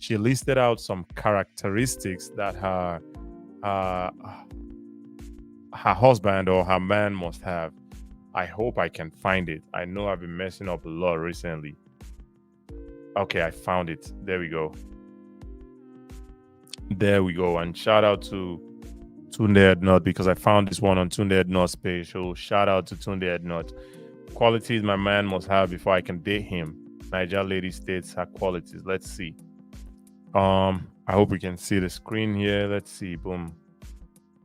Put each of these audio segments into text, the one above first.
She listed out some characteristics that uh, her husband or her man must have. I hope I can find it. I know I've been messing up a lot recently. Okay, I found it. There we go. There we go. And shout out to Tunde Ednut because I found this one on Tunde Ednut's page. So shout out to Tunde Ednut. Qualities my man must have before I can date him. Niger lady states her qualities. Let's see. I hope we can see the screen here. Let's see. Boom.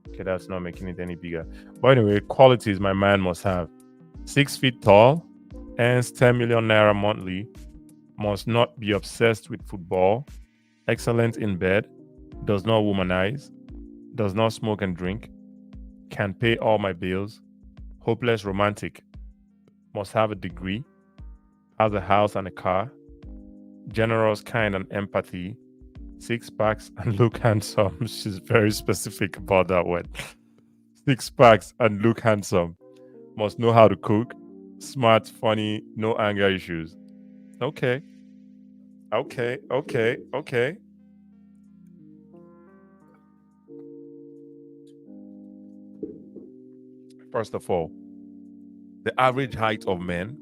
Okay, that's not making it any bigger. But anyway, qualities my man must have. 6 feet tall, earns 10 million naira monthly, must not be obsessed with football, excellent in bed, does not womanize, does not smoke and drink, can pay all my bills, hopeless romantic, must have a degree, has a house and a car, generous, kind, and empathy, six packs, and look handsome. She's very specific about that one. 6 packs and look handsome. Must know how to cook. Smart, funny, no anger issues. Okay. Okay. First of all, the average height of men,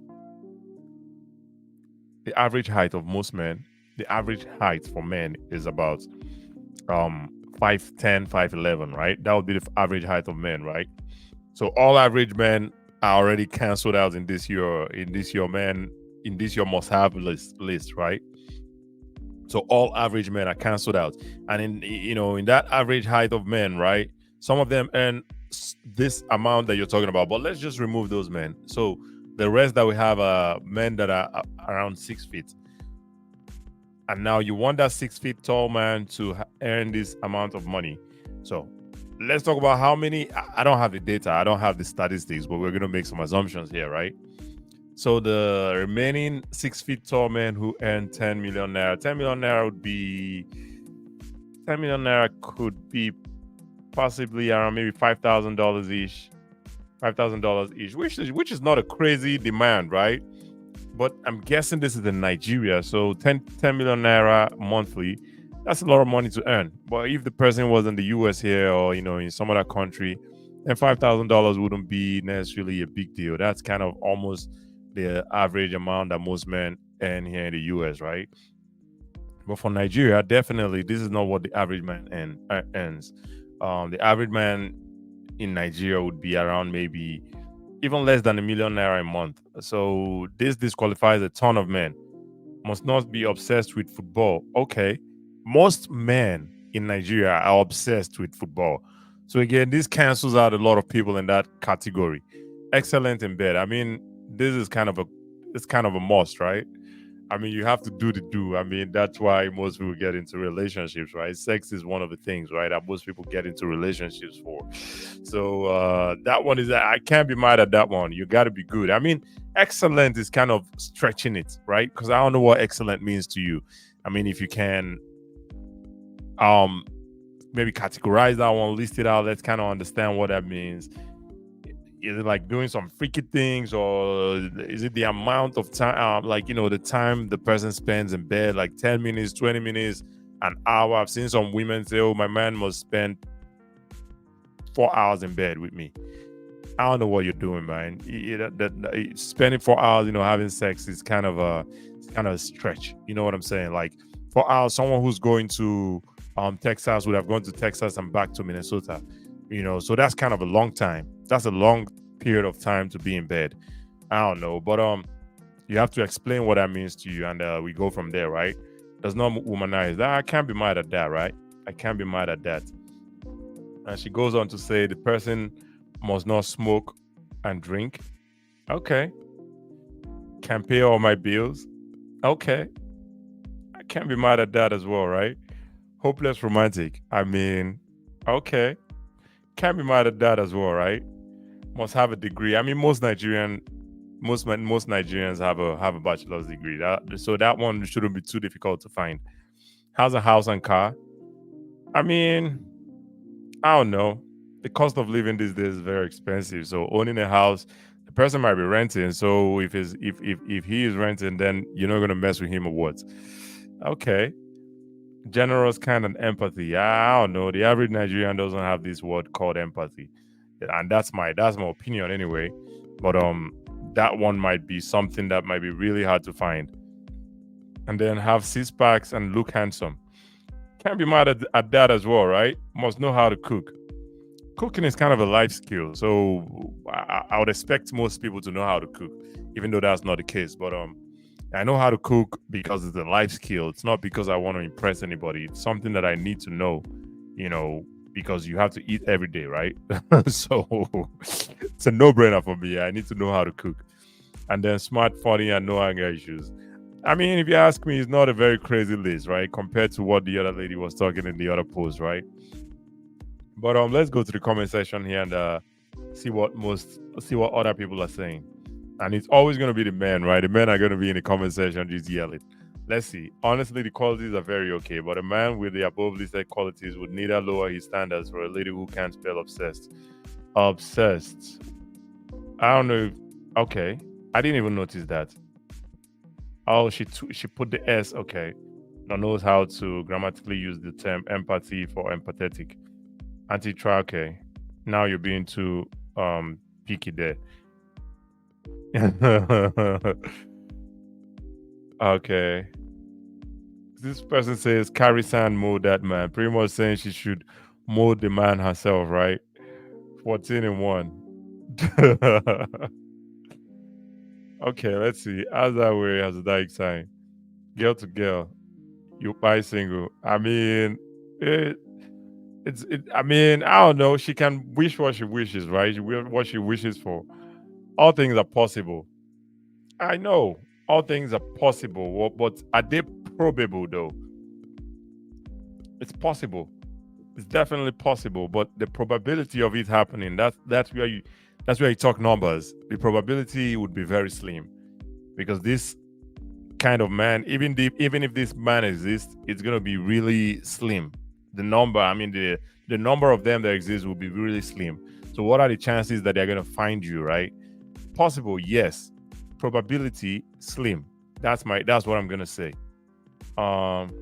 the average height of most men, the average height for men is about 5'10", 5'11", right? That would be the average height of men, right? So all average men are already canceled out in this your must have list, right? So all average men are canceled out, and in that average height of men, right? Some of them earn this amount that you're talking about, but let's just remove those men. So the rest that we have are men that are around 6 feet, and now you want that 6 feet tall man to earn this amount of money. So let's talk about how many. I don't have the data, I don't have the statistics, but we're going to make some assumptions here, right? So the remaining 6 feet tall men who earn 10 million naira, 10 million naira would be 10 million naira could be possibly around maybe $5,000 each, $5,000 each, which is not a crazy demand, right? But I'm guessing this is in Nigeria, so 10 million naira monthly, that's a lot of money to earn. But if the person was in the US here or in some other country, then $5,000 wouldn't be necessarily a big deal. That's kind of almost the average amount that most men earn here in the US, right? But for Nigeria, definitely this is not what the average man earns. The average man in Nigeria would be around maybe even less than $1 million a month. So this disqualifies a ton of men. Must not be obsessed with football. Okay. Most men in Nigeria are obsessed with football. So again, this cancels out a lot of people in that category. Excellent in bed. I mean, this is kind of a must, right? I mean, you have to do the do. I mean, that's why most people get into relationships, right? Sex is one of the things, right, that most people get into relationships for. So that one is, I can't be mad at that one. You got to be good. I mean, excellent is kind of stretching it, right? Because I don't know what excellent means to you. I mean, if you can maybe categorize that one, list it out, let's kind of understand what that means. Is it like doing some freaky things, or is it the amount of time, the time the person spends in bed, like 10 minutes, 20 minutes, an hour? I've seen some women say, oh, my man must spend 4 hours in bed with me. I don't know what you're doing, man. Spending 4 hours, having sex is kind of a stretch. You know what I'm saying? Like 4 hours, someone who's going to Texas would have gone to Texas and back to Minnesota. So that's kind of a long time. That's a long period of time to be in bed. I don't know, but you have to explain what that means to you, and we go from there, right? Does not womanize. I can't be mad at that, right? I can't be mad at that. And she goes on to say the person must not smoke and drink. Okay. Can pay all my bills. Okay. I can't be mad at that as well, right? Hopeless romantic. I mean, okay. Can't be mad at that as well, right? Must have a degree. I mean, most Nigerians have a bachelor's degree. So that one shouldn't be too difficult to find. Has a house and car. I mean, I don't know. The cost of living these days is very expensive. So owning a house, the person might be renting. So if he is renting, then you're not gonna mess with him or what? Okay. Generous kind of empathy. I don't know. The average Nigerian doesn't have this word called empathy, and that's my opinion anyway. But that one might be something that might be really hard to find. And then have six packs and look handsome. Can't be mad at that as well, right? Must know how to cook. Cooking is kind of a life skill, so I would expect most people to know how to cook, even though that's not the case. But I know how to cook because it's a life skill. It's not because I want to impress anybody. It's something that I need to know, you know, because you have to eat every day, right? So it's a no-brainer for me. I need to know how to cook. And then smart, funny, and no anger issues. I mean, if you ask me, it's not a very crazy list, right? Compared to what the other lady was talking in the other post, right? But let's go to the comment section here and see what other people are saying. And it's always going to be the men, right? The men are going to be in the comment section just yelling. Let's see. Honestly, the qualities are very okay, but a man with the above listed qualities would neither lower his standards for a lady who can't spell obsessed. Obsessed. I don't know. Okay, I didn't even notice that. Oh, she put the S. Okay, now knows how to grammatically use the term empathy for empathetic. Anti-trial. Okay, now you're being too picky there. Okay. This person says Carrie San mold that man. Pretty much saying she should mold the man herself, right? 14 and 1. Okay, let's see. How's that way as a direct sign? Girl to girl. You buy single. I mean, it, I mean, I don't know. She can wish what she wishes, right? What she wishes for. All things are possible. I know all things are possible, but are they probable though? It's possible. It's definitely possible, but the probability of it happening, that's where you talk numbers. The probability would be very slim because this kind of man, even if this man exists, it's gonna be really slim. The number, I mean the number of them that exist will be really slim. So what are the chances that they're gonna find you, right? Possible, yes. Probability slim. That's what I'm gonna say. Um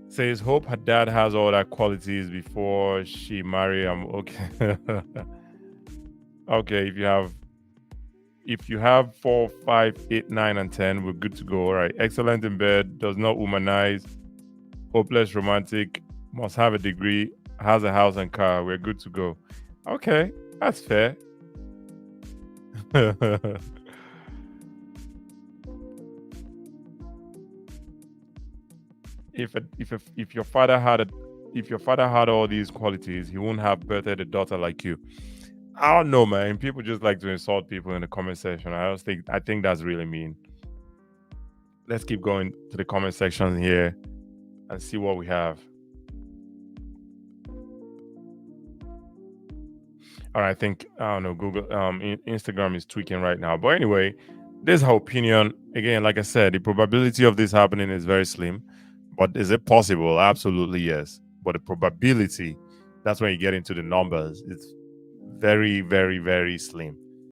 Says hope her dad has all that qualities before she marry him. Okay. Okay, if you have 4, 5, 8, 9, and 10, we're good to go. All right. Excellent in bed, does not womanize, hopeless romantic, must have a degree, has a house and car. We're good to go. Okay, that's fair. If your father had all these qualities, he wouldn't have birthed a daughter like you. I don't know, man. People just like to insult people in the comment section. I think that's really mean. Let's keep going to the comment section here and see what we have. All right, I don't know, Google Instagram is tweaking right now. But anyway, this is her opinion. Again, like I said, the probability of this happening is very slim. But is it possible? Absolutely yes. But the probability, that's when you get into the numbers. It's very, very, very slim.